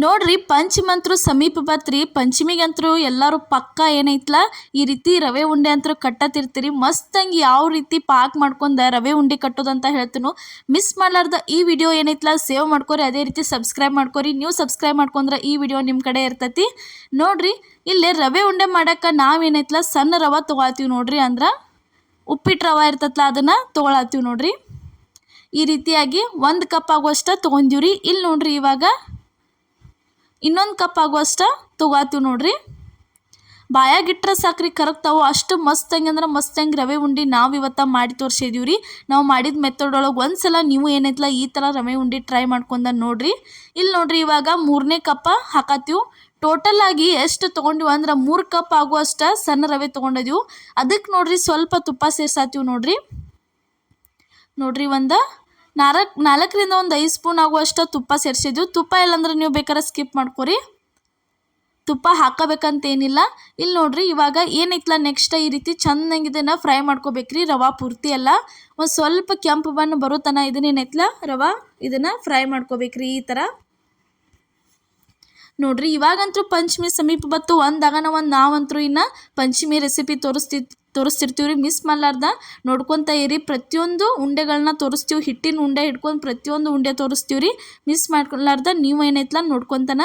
ನೋಡ್ರಿ ಪಂಚಮಂತ್ರು ಸಮೀಪ ಬತ್ರಿ. ಪಂಚಮಿಗಂತರೂ ಎಲ್ಲರೂ ಪಕ್ಕ ಏನೈತ್ಲ ಈ ರೀತಿ ರವೆ ಉಂಡೆ ಅಂತೂ ಕಟ್ಟತಿರ್ತೀರಿ. ಮಸ್ತಂಗಿ ಯಾವ ರೀತಿ ಪಾಕ್ ಮಾಡ್ಕೊಂಡ ರವೆ ಉಂಡೆ ಕಟ್ಟೋದಂತ ಹೇಳ್ತೀನು. ಮಿಸ್ ಮಾಡ್ಲಾರ್ದ ಈ ವಿಡಿಯೋ ಏನೈತ್ಲ ಸೇವ್ ಮಾಡ್ಕೊರಿ, ಅದೇ ರೀತಿ ಸಬ್ಸ್ಕ್ರೈಬ್ ಮಾಡ್ಕೊರಿ. ನೀವು ಸಬ್ಸ್ಕ್ರೈಬ್ ಮಾಡ್ಕೊಂಡ್ರೆ ಈ ವಿಡಿಯೋ ನಿಮ್ಮ ಕಡೆ ಇರ್ತೈತಿ. ನೋಡ್ರಿ ಇಲ್ಲಿ ರವೆ ಉಂಡೆ ಮಾಡಕ್ಕೆ ನಾವೇನೈತ್ಲ ಸಣ್ಣ ರವೆ ತೊಗೊಳ್ತೀವಿ ನೋಡ್ರಿ. ಅಂದ್ರೆ ಉಪ್ಪಿಟ್ಟು ರವೆ ಇರ್ತೈತ್ಲ ಅದನ್ನು ತೊಗೊಳತ್ತೀವಿ ನೋಡ್ರಿ. ಈ ರೀತಿಯಾಗಿ 1 ಕಪ್ ಆಗುವಷ್ಟು ತೊಗೊಂಡಿವ್ರಿ. ಇಲ್ಲಿ ನೋಡ್ರಿ ಇವಾಗ ಇನ್ನೊಂದು ಕಪ್ ಆಗುವಷ್ಟು ತೊಗೊಳ್ತೀವಿ ನೋಡ್ರಿ. ಬಾಯಾಗಿಟ್ರೆ ಸಾಕ್ರಿ ಕರಗ್ತಾವು ಅಷ್ಟು ಮಸ್ತಂಗೆ ಅಂದ್ರೆ ಮಸ್ತಂಗೆ ರವೆ ಉಂಡೆ ನಾವು ಇವತ್ತು ಮಾಡಿ ತೋರಿಸಿದೀವಿ ರೀ. ನಾವು ಮಾಡಿದ ಮೆಥಡ್ ಒಳಗೆ ಒಂದ್ಸಲ ನೀವು ಏನೈತಲ್ಲ ಈ ಥರ ರವೆ ಉಂಡೆ ಟ್ರೈ ಮಾಡ್ಕೊಂಡ ನೋಡ್ರಿ. ಇಲ್ಲಿ ನೋಡ್ರಿ ಇವಾಗ 3ನೇ ಕಪ್ ಹಾಕತ್ತೀವಿ. ಟೋಟಲ್ ಆಗಿ ಎಷ್ಟು ತೊಗೊಂಡಿವಿ ಅಂದ್ರೆ 3 ಕಪ್ ಆಗುವಷ್ಟು ಸಣ್ಣ ರವೆ ತೊಗೊಂಡಿದ್ದೀವಿ. ಅದಕ್ಕೆ ನೋಡ್ರಿ ಸ್ವಲ್ಪ ತುಪ್ಪ ಸೇರ್ಸಾತೀವಿ ನೋಡ್ರಿ. ನೋಡ್ರಿ ಒಂದು 4ರಿಂದ 5 ಸ್ಪೂನ್ ಆಗುವಷ್ಟು ತುಪ್ಪ ಸೇರಿಸಿದ್ವಿ. ತುಪ್ಪ ಇಲ್ಲಾಂದ್ರೆ ನೀವು ಬೇಕಾದ್ರೆ ಸ್ಕಿಪ್ ಮಾಡ್ಕೊರಿ, ತುಪ್ಪ ಹಾಕಬೇಕಂತೇನಿಲ್ಲ. ಇಲ್ಲಿ ನೋಡ್ರಿ ಇವಾಗ ಏನೈತ್ಲ ನೆಕ್ಸ್ಟ್ ಈ ರೀತಿ ಚೆನ್ನಾಗಿ ಇದನ್ನು ಫ್ರೈ ಮಾಡ್ಕೋಬೇಕ್ರಿ. ರವೆ ಪೂರ್ತಿ ಎಲ್ಲ ಒಂದು ಸ್ವಲ್ಪ ಕೆಂಪು ಬಣ್ಣ ಬರೋ ತನಕ ಇದನ್ನೇನೈತ್ಲ ರವೆ ಇದನ್ನು ಫ್ರೈ ಮಾಡ್ಕೋಬೇಕ್ರಿ ಈ ಥರ. ನೋಡ್ರಿ ಇವಾಗಂತೂ ಪಂಚಮಿ ಸಮೀಪ ಬತ್ತು. ನಾವಂತರೂ ಇನ್ನು ಪಂಚಮಿ ರೆಸಿಪಿ ತೋರಿಸ್ತಿರ್ತೀವಿ ರೀ. ಮಿಸ್ ಮಾಡಲಾರ್ದ ನೋಡ್ಕೊತ ಇರಿ. ಪ್ರತಿಯೊಂದು ಉಂಡೆಗಳನ್ನ ತೋರಿಸ್ತೀವಿ, ಹಿಟ್ಟಿನ ಉಂಡೆ ಹಿಡ್ಕೊಂಡು ಪ್ರತಿಯೊಂದು ಉಂಡೆ ತೋರಿಸ್ತೀವಿ ರೀ. ಮಿಸ್ ಮಾಡ್ಲಾರ್ದ ನೀವು ಏನೈತ್ಲ ನೋಡ್ಕೊತಾನ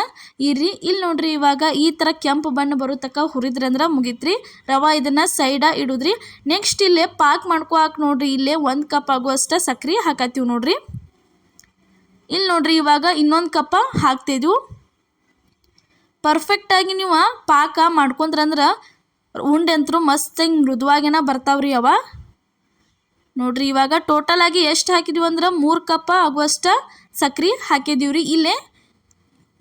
ಇರ್ರಿ. ಇಲ್ಲಿ ನೋಡ್ರಿ ಇವಾಗ ಈ ಥರ ಕೆಂಪು ಬಣ್ಣ ಬರೋ ತನಕ ಹುರಿದ್ರಿ ಅಂದ್ರೆ ಮುಗೀತ್ರಿ. ರವೆ ಇದನ್ನು ಸೈಡ ಇಡುದ್ರಿ. ನೆಕ್ಸ್ಟ್ ಇಲ್ಲೇ ಪಾಕ್ ಮಾಡ್ಕೊಳಕ್ಕೆ ನೋಡ್ರಿ ಇಲ್ಲೇ 1 ಕಪ್ ಆಗುವಷ್ಟು ಸಕ್ರೆ ಹಾಕತ್ತೀವಿ ನೋಡ್ರಿ. ಇಲ್ಲಿ ನೋಡ್ರಿ ಇವಾಗ ಇನ್ನೊಂದು ಕಪ್ ಹಾಕ್ತಿದ್ವು. ಪರ್ಫೆಕ್ಟಾಗಿ ನೀವು ಪಾಕ ಮಾಡ್ಕೊಂಡ್ರಂದ್ರೆ ಉಂಡೆ ಅಂತೂ ಮಸ್ತ್ ಹಿಂಗೆ ಮೃದುವಾಗೇನ ಬರ್ತಾವ್ರಿ ಅವ. ನೋಡ್ರಿ ಇವಾಗ ಟೋಟಲ್ ಆಗಿ ಎಷ್ಟು ಹಾಕಿದ್ವಿ ಅಂದ್ರೆ 3 ಕಪ್ ಆಗುವಷ್ಟು ಸಕ್ರೆ ಹಾಕಿದೀವಿ ರೀ. ಇಲ್ಲೇ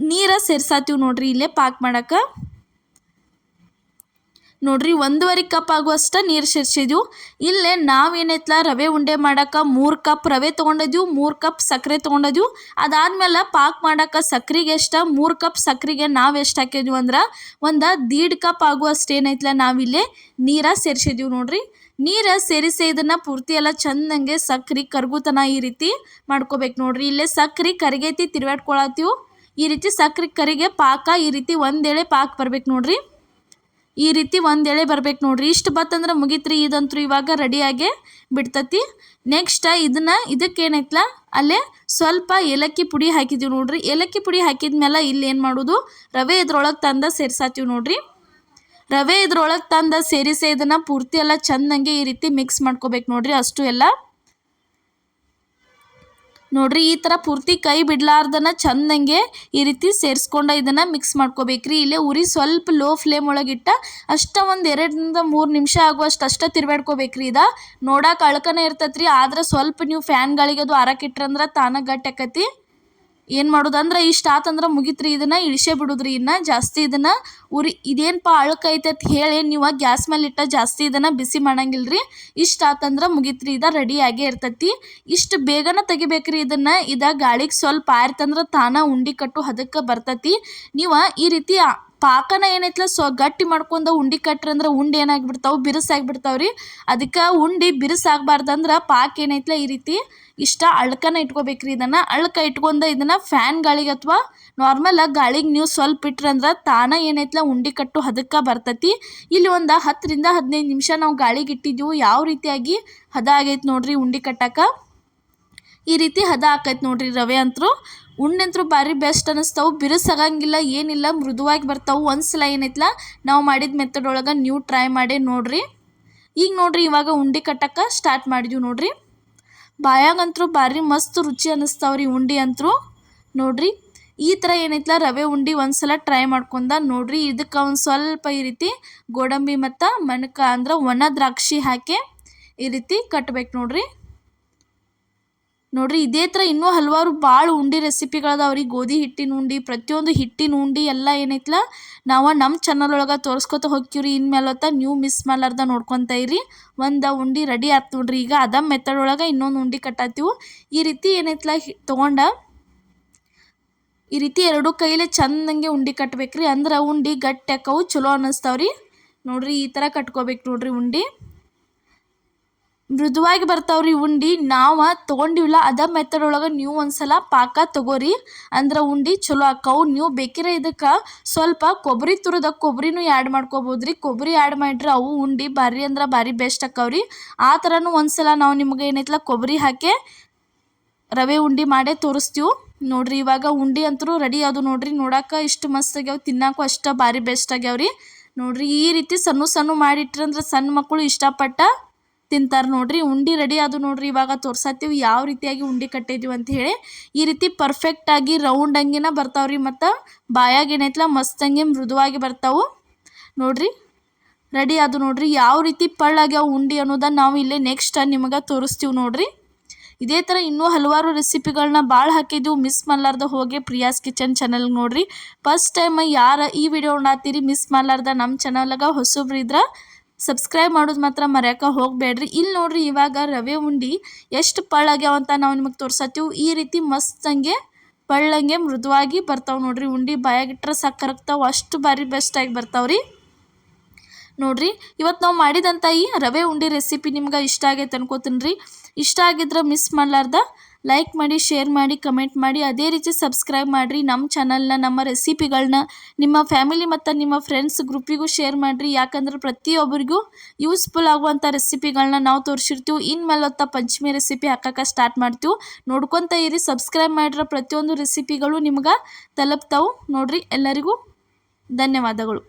ನೀರು ಸೇರ್ಸಾತೀವಿ ನೋಡ್ರಿ ಇಲ್ಲೇ ಪಾಕ್ ಮಾಡಕ್ಕೆ. ನೋಡ್ರಿ 1.5 ಕಪ್ ಆಗುವಷ್ಟು ನೀರು ಸೇರಿಸಿದ್ವು. ಇಲ್ಲೇ ನಾವೇನೈತ್ಲ ರವೆ ಉಂಡೆ ಮಾಡೋಕೆ 3 ಕಪ್ ರವೆ ತೊಗೊಂಡಿದ್ವಿ, 3 ಕಪ್ ಸಕ್ಕರೆ ತೊಗೊಂಡಿದ್ವಿ. ಅದಾದ್ಮೇಲೆ ಪಾಕ್ ಮಾಡೋಕೆ ಸಕ್ರೆಗೆ ಎಷ್ಟು 3 ಕಪ್ ಸಕ್ಕರೆಗೆ ನಾವು ಎಷ್ಟು ಹಾಕಿದ್ವಿ ಅಂದ್ರೆ 1.5 ಕಪ್ ಆಗುವಷ್ಟು ಏನೈತ್ಲ ನಾವಿಲ್ಲೇ ನೀರು ಸೇರಿಸಿದ್ವಿ ನೋಡ್ರಿ. ನೀರು ಸೇರಿಸಿ ಇದನ್ನು ಪೂರ್ತಿ ಎಲ್ಲ ಚೆಂದಂಗೆ ಸಕ್ರೆ ಕರ್ಗುತನ ಈ ರೀತಿ ಮಾಡ್ಕೋಬೇಕು ನೋಡ್ರಿ. ಇಲ್ಲೇ ಸಕ್ರೆ ಕರಿಗೈತಿ ತಿರ್ವಾಡ್ಕೊಳತ್ತೀವಿ. ಈ ರೀತಿ ಸಕ್ರೆ ಕರಿಗೆ ಪಾಕ ಈ ರೀತಿ ಒಂದೇಳೆ ಪಾಕ್ ಬರ್ಬೇಕು ನೋಡ್ರಿ. ಈ ರೀತಿ ಒಂದೇಳೆ ಬರ್ಬೇಕು ನೋಡ್ರಿ. ಇಷ್ಟು ಬತ್ತಂದ್ರೆ ಮುಗೀತ್ರಿ. ಇದಂತೂ ಇವಾಗ ರೆಡಿಯಾಗೆ ಬಿಡ್ತತಿ. ನೆಕ್ಸ್ಟ್ ಇದಕ್ಕೇನೈತ್ಲ ಅಲ್ಲೇ ಸ್ವಲ್ಪ ಏಲಕ್ಕಿ ಪುಡಿ ಹಾಕಿದ್ದೀವಿ ನೋಡ್ರಿ. ಏಲಕ್ಕಿ ಪುಡಿ ಹಾಕಿದ್ಮೇಲೆ ಇಲ್ಲಿ ಏನು ಮಾಡೋದು ರವೆ ಇದ್ರೊಳಗೆ ತಂದು ಸೇರ್ಸಾತೀವಿ ನೋಡ್ರಿ. ರವೆ ಇದ್ರೊಳಗೆ ತಂದು ಸೇರಿಸಿ ಇದನ್ನು ಪೂರ್ತಿ ಎಲ್ಲ ಚೆಂದಂಗೆ ಈ ರೀತಿ ಮಿಕ್ಸ್ ಮಾಡ್ಕೋಬೇಕು ನೋಡ್ರಿ. ಅಷ್ಟು ಎಲ್ಲ ನೋಡ್ರಿ ಈ ಥರ ಪೂರ್ತಿ ಕೈ ಬಿಡ್ಲಾರ್ದನ ಚೆಂದಂಗೆ ಈ ರೀತಿ ಸೇರಿಸ್ಕೊಂಡು ಇದನ್ನು ಮಿಕ್ಸ್ ಮಾಡ್ಕೋಬೇಕ್ರಿ. ಇಲ್ಲೇ ಉರಿ ಸ್ವಲ್ಪ ಲೋ ಫ್ಲೇಮ್ ಒಳಗಿಟ್ಟ ಅಷ್ಟ 2ರಿಂದ 3 ನಿಮಿಷ ಆಗುವಷ್ಟು ಅಷ್ಟೇ ತಿರ್ವಾಡ್ಕೋಬೇಕ್ರಿ. ನೋಡಕ್ಕೆ ಅಳ್ಕನೇ ಇರ್ತೈತ್ರಿ. ಆದ್ರೆ ಸ್ವಲ್ಪ ನೀವು ಫ್ಯಾನ್ ಗಾಳಿಗೆ ಅದು ಆರಕ್ಕಿಟ್ರಂದ್ರೆ ತಾನಾಗ ಗಟ್ಟಿ ಆಕತಿ. ಏನು ಮಾಡೋದಂದ್ರೆ ಇಷ್ಟು ಆತಂದ್ರೆ ಮುಗಿತ್ರಿ. ಇದನ್ನು ಇಳಿಸೇ ಬಿಡೋದ್ರಿ. ಇನ್ನು ಜಾಸ್ತಿ ಇದನ್ನು ಉರಿ ಇದೇನಪ್ಪ ಅಳ್ಕೈತೆ ಅಂತ ಹೇಳಿ ನೀವು ಗ್ಯಾಸ್ ಮೇಲೆ ಇಟ್ಟ ಜಾಸ್ತಿ ಇದನ್ನು ಬಿಸಿ ಮಾಡಂಗಿಲ್ಲ ರೀ. ಇಷ್ಟು ಆತಂದ್ರೆ ಮುಗಿತ್ರಿ. ರೆಡಿಯಾಗೇ ಇರ್ತೈತಿ. ಇಷ್ಟು ಬೇಗನೆ ತೆಗಿಬೇಕ್ರಿ ಇದನ್ನು. ಗಾಳಿಗೆ ಸ್ವಲ್ಪ ಆಯ್ತಂದ್ರೆ ತಾನ ಉಂಡೆ ಕಟ್ಟು ಅದಕ್ಕೆ ಬರ್ತೈತಿ. ನೀವು ಈ ರೀತಿ ಪಾಕನ ಏನೈತ್ಲ ಗಟ್ಟಿ ಮಾಡ್ಕೊಂಡು ಉಂಡೆ ಕಟ್ರಿ ಅಂದ್ರೆ ಉಂಡೆ ಏನಾಗಿಬಿಡ್ತಾವೆ ಬಿರುಸಾಗಿಬಿಡ್ತಾವ್ರಿ. ಅದಕ್ಕೆ ಉಂಡೆ ಬಿರುಸಾಗಬಾರ್ದಂದ್ರೆ ಪಾಕ ಏನೈತ್ಲ ಈ ರೀತಿ ಇಷ್ಟ ಅಳ್ಕನ ಇಟ್ಕೋಬೇಕ್ರಿ. ಇದನ್ನು ಅಳ್ಕ ಇಟ್ಕೊಂಡು ಇದನ್ನು ಫ್ಯಾನ್ ಗಾಳಿಗೆ ಅಥವಾ ನಾರ್ಮಲ್ ಗಾಳಿಗೆ ನೀವು ಸ್ವಲ್ಪ ಇಟ್ರಿ ಅಂದ್ರೆ ತಾನ ಏನೈತ್ಲ ಉಂಡೆ ಕಟ್ಟು ಅದಕ್ಕೆ ಬರ್ತೈತಿ. ಇಲ್ಲಿ 10ರಿಂದ 15 ನಿಮಿಷ ನಾವು ಗಾಳಿಗೆ ಇಟ್ಟಿದ್ದೀವಿ. ಯಾವ ರೀತಿಯಾಗಿ ಹದ ಆಗೈತೆ ನೋಡ್ರಿ ಉಂಡೆ ಕಟ್ಟಕ್ಕೆ. ಈ ರೀತಿ ಹದ ಆಕೈತೆ ನೋಡ್ರಿ. ರವೆ ಅಂತೂ ಉಂಡೆ ಭಾರಿ ಬೆಸ್ಟ್ ಅನ್ನಿಸ್ತಾವೆ. ಬಿರುಸಾಗಂಗಿಲ್ಲ ಏನಿಲ್ಲ, ಮೃದುವಾಗಿ ಬರ್ತಾವೆ. ಒಂದ್ಸಲ ಏನೈತ್ಲ ನಾವು ಮಾಡಿದ ಮೆಥಡ್ ಒಳಗೆ ನೀವು ಟ್ರೈ ಮಾಡಿ ನೋಡ್ರಿ. ಈಗ ನೋಡ್ರಿ ಇವಾಗ ಉಂಡೆ ಕಟ್ಟಕ್ಕೆ ಸ್ಟಾರ್ಟ್ ಮಾಡಿದ್ವಿ ನೋಡ್ರಿ. ಬಾಯಾಗಂತೂ ಭಾರಿ ಮಸ್ತ್ ರುಚಿ ಅನ್ನಿಸ್ತಾವ್ರಿ ಉಂಡೆ ಅಂತೂ. ನೋಡ್ರಿ ಈ ಥರ ಏನೈತ್ಲ ರವೆ ಉಂಡೆ ಒಂದ್ಸಲ ಟ್ರೈ ಮಾಡ್ಕೊಂಡ ನೋಡ್ರಿ. ಇದಕ್ಕೆ ಒಂದು ಸ್ವಲ್ಪ ಈ ರೀತಿ ಗೋಡಂಬಿ ಮತ್ತು ಮಣಕ ಅಂದ್ರೆ ಒಣ ದ್ರಾಕ್ಷಿ ಹಾಕಿ ಈ ರೀತಿ ಕಟ್ಬೇಕು ನೋಡ್ರಿ. ನೋಡ್ರಿ ಇದೇ ಥರ ಇನ್ನೂ ಹಲವಾರು ಭಾಳ ಉಂಡೆ ರೆಸಿಪಿಗಳದಾವ್ರಿ. ಗೋಧಿ ಹಿಟ್ಟಿನ ಉಂಡೆ, ಪ್ರತಿಯೊಂದು ಹಿಟ್ಟಿನ ಉಂಡೆ ಎಲ್ಲ ಏನೈತ್ಲ ನಾವು ನಮ್ಮ ಚಾನಲ್ ಒಳಗೆ ತೋರಿಸ್ಕೊತ ಹೋಗ್ತೀವ್ರಿ. ಇನ್ಮೇಲತ್ತ ನೀವು ಮಿಸ್ ಮಾಡ್ಲಾರ್ದ ನೋಡ್ಕೊತ ಇರಿ. ಒಂದು ಉಂಡೆ ರೆಡಿ ಆಯ್ತು ನೋಡ್ರಿ. ಈಗ ಅದ ಮೆಥಡ್ ಒಳಗೆ ಇನ್ನೊಂದು ಉಂಡೆ ಕಟ್ಟಾತೀವಿ. ಈ ರೀತಿ ಏನೈತ್ಲ ತೊಗೊಂಡ ಈ ರೀತಿ 2 ಕೈಲೇ ಚೆಂದಂಗೆ ಉಂಡೆ ಕಟ್ಬೇಕ್ರಿ. ಅಂದ್ರೆ ಉಂಡೆ ಗಟ್ಟಿ ಹಾಕವು ಚಲೋ ಅನ್ನಿಸ್ತಾವ್ರಿ. ನೋಡ್ರಿ ಈ ಥರ ಕಟ್ಕೋಬೇಕು ನೋಡ್ರಿ ಉಂಡೆ. ಮೃದುವಾಗಿ ಬರ್ತಾವ್ರಿ ಉಂಡೆ. ನಾವು ತೊಗೊಂಡಿವಲ್ಲ ಅದ ಮೆಥಡ್ ಒಳಗೆ ನೀವು ಒಂದ್ಸಲ ಪಾಕ ತಗೋರಿ, ಅಂದ್ರೆ ಉಂಡೆ ಚಲೋ ಆಕ್ಕವು. ನೀವು ಬೇಕಿದ್ರೆ ಇದಕ್ಕೆ ಸ್ವಲ್ಪ ಕೊಬ್ಬರಿ ತುರಿದ ಕೊಬ್ಬರಿನೂ ಆ್ಯಡ್ ಮಾಡ್ಕೋಬೋದ್ರಿ. ಕೊಬ್ಬರಿ ಆ್ಯಡ್ ಮಾಡಿದ್ರೆ ಅವು ಉಂಡೆ ಭಾರಿ ಅಂದ್ರೆ ಭಾರಿ ಬೆಸ್ಟ್ ಆಕ್ಕವ್ರಿ. ಆ ಥರನೂ ಒಂದ್ಸಲ ನಾವು ನಿಮ್ಗೆ ಏನೈತಲ್ಲ ಕೊಬ್ಬರಿ ಹಾಕಿ ರವೆ ಉಂಡೆ ಮಾಡೇ ತೋರಿಸ್ತೀವಿ ನೋಡ್ರಿ. ಇವಾಗ ಉಂಡೆ ಅಂತೂ ರೆಡಿ ಅದು ನೋಡ್ರಿ. ನೋಡಕ್ಕೆ ಇಷ್ಟು ಮಸ್ತ್ ಆಗ್ಯಾವ, ತಿನ್ನಕ್ಕೂ ಅಷ್ಟು ಭಾರಿ ಬೆಸ್ಟ್ ಆಗ್ಯಾವ್ರಿ ನೋಡ್ರಿ. ಈ ರೀತಿ ಸಣ್ಣ ಸಣ್ಣ ಮಾಡಿಟ್ರಂದ್ರೆ ಸಣ್ಣ ಮಕ್ಕಳು ಇಷ್ಟಪಟ್ಟ ತಿಂತಾರೆ ನೋಡ್ರಿ. ಉಂಡೆ ರೆಡಿ ಅದು ನೋಡ್ರಿ. ಇವಾಗ ತೋರ್ಸತ್ತೀವಿ ಯಾವ ರೀತಿಯಾಗಿ ಉಂಡೆ ಕಟ್ಟಿದೀವಿ ಅಂತ ಹೇಳಿ. ಈ ರೀತಿ ಪರ್ಫೆಕ್ಟಾಗಿ ರೌಂಡ್ ಹಂಗಿನ ಬರ್ತಾವ್ರಿ, ಮತ್ತು ಬಾಯಾಗ ಏನೈತಲ್ಲ ಮಸ್ತಂಗೆ ಮೃದುವಾಗಿ ಬರ್ತಾವು ನೋಡ್ರಿ. ರೆಡಿ ಅದು ನೋಡ್ರಿ. ಯಾವ ರೀತಿ ಪಳ್ಳಾಗ್ಯಾವ ಉಂಡೆ ಅನ್ನೋದನ್ನು ನಾವು ಇಲ್ಲೇ ನೆಕ್ಸ್ಟ್ ನಿಮಗೆ ತೋರಿಸ್ತೀವಿ ನೋಡ್ರಿ. ಇದೇ ಥರ ಇನ್ನೂ ಹಲವಾರು ರೆಸಿಪಿಗಳನ್ನ ಭಾಳ ಹಾಕಿದ್ದೀವಿ, ಮಿಸ್ ಮಾಡಲಾರ್ದ ಹೋಗಿ ಪ್ರಿಯಾಸ್ ಕಿಚನ್ ಚಾನಲ್ಗೆ ನೋಡ್ರಿ. ಫಸ್ಟ್ ಟೈಮ್ ಯಾರು ಈ ವಿಡಿಯೋ ನೋಡತ್ತೀರಿ ಮಿಸ್ ಮಾಡಲಾರ್ದ ನಮ್ಮ ಚಾನಲ್ಗೆ ಹೊಸಬ್ರು ಇದ್ರೆ ಸಬ್ಸ್ಕ್ರೈಬ್ ಮಾಡೋದು ಮಾತ್ರ ಮರ್ಯಾಕ ಹೋಗಬೇಡ್ರಿ. ಇಲ್ಲಿ ನೋಡ್ರಿ ಇವಾಗ ರವೆ ಉಂಡೆ ಎಷ್ಟು ಪಳ್ಳಾಗ್ಯಾವ ಅಂತ ನಾವು ನಿಮಗೆ ತೋರ್ಸತ್ತೀವಿ. ಈ ರೀತಿ ಮಸ್ತಂಗೆ ಪಳ್ಳಂಗೆ ಮೃದುವಾಗಿ ಬರ್ತಾವೆ ನೋಡ್ರಿ. ಉಂಡೆ ಬಾಯಾಗಿಟ್ರೆ ಸಾಕರಗ್ತಾವೆ, ಅಷ್ಟು ಭಾರಿ ಬೆಸ್ಟಾಗಿ ಬರ್ತಾವ್ರಿ ನೋಡ್ರಿ. ಇವತ್ತು ನಾವು ಮಾಡಿದಂಥ ಈ ರವೆ ಉಂಡೆ ರೆಸಿಪಿ ನಿಮ್ಗೆ ಇಷ್ಟ ಆಗೈತೆ ಅನ್ಕೋತೀನಿ ರೀ. ಇಷ್ಟ ಆಗಿದ್ರೆ ಮಿಸ್ ಮಾಡಲಾರ್ದ ಲೈಕ್ ಮಾಡಿ, ಶೇರ್ ಮಾಡಿ, ಕಮೆಂಟ್ ಮಾಡಿ, ಅದೇ ರೀತಿ ಸಬ್ಸ್ಕ್ರೈಬ್ ಮಾಡಿರಿ. ನಮ್ಮ ಚಾನಲ್ನ, ನಮ್ಮ ರೆಸಿಪಿಗಳನ್ನ ನಿಮ್ಮ ಫ್ಯಾಮಿಲಿ ಮತ್ತು ನಿಮ್ಮ ಫ್ರೆಂಡ್ಸ್ ಗ್ರೂಪಿಗೂ ಶೇರ್ ಮಾಡಿರಿ. ಯಾಕಂದ್ರೆ ಪ್ರತಿಯೊಬ್ಬರಿಗೂ ಯೂಸ್ಫುಲ್ ಆಗುವಂಥ ರೆಸಿಪಿಗಳನ್ನ ನಾವು ತೋರಿಸಿರ್ತೀವಿ. ಇನ್ಮೇಲೆ ಹೊತ್ತ ಪಂಚಮಿ ರೆಸಿಪಿ ಹಾಕಕ್ಕೆ ಸ್ಟಾರ್ಟ್ ಮಾಡ್ತೀವಿ. ನೋಡ್ಕೊತ ಇರಿ, ಸಬ್ಸ್ಕ್ರೈಬ್ ಮಾಡಿರೋ ಪ್ರತಿಯೊಂದು ರೆಸಿಪಿಗಳು ನಿಮ್ಗೆ ತಲುಪ್ತಾವೆ ನೋಡ್ರಿ. ಎಲ್ಲರಿಗೂ ಧನ್ಯವಾದಗಳು.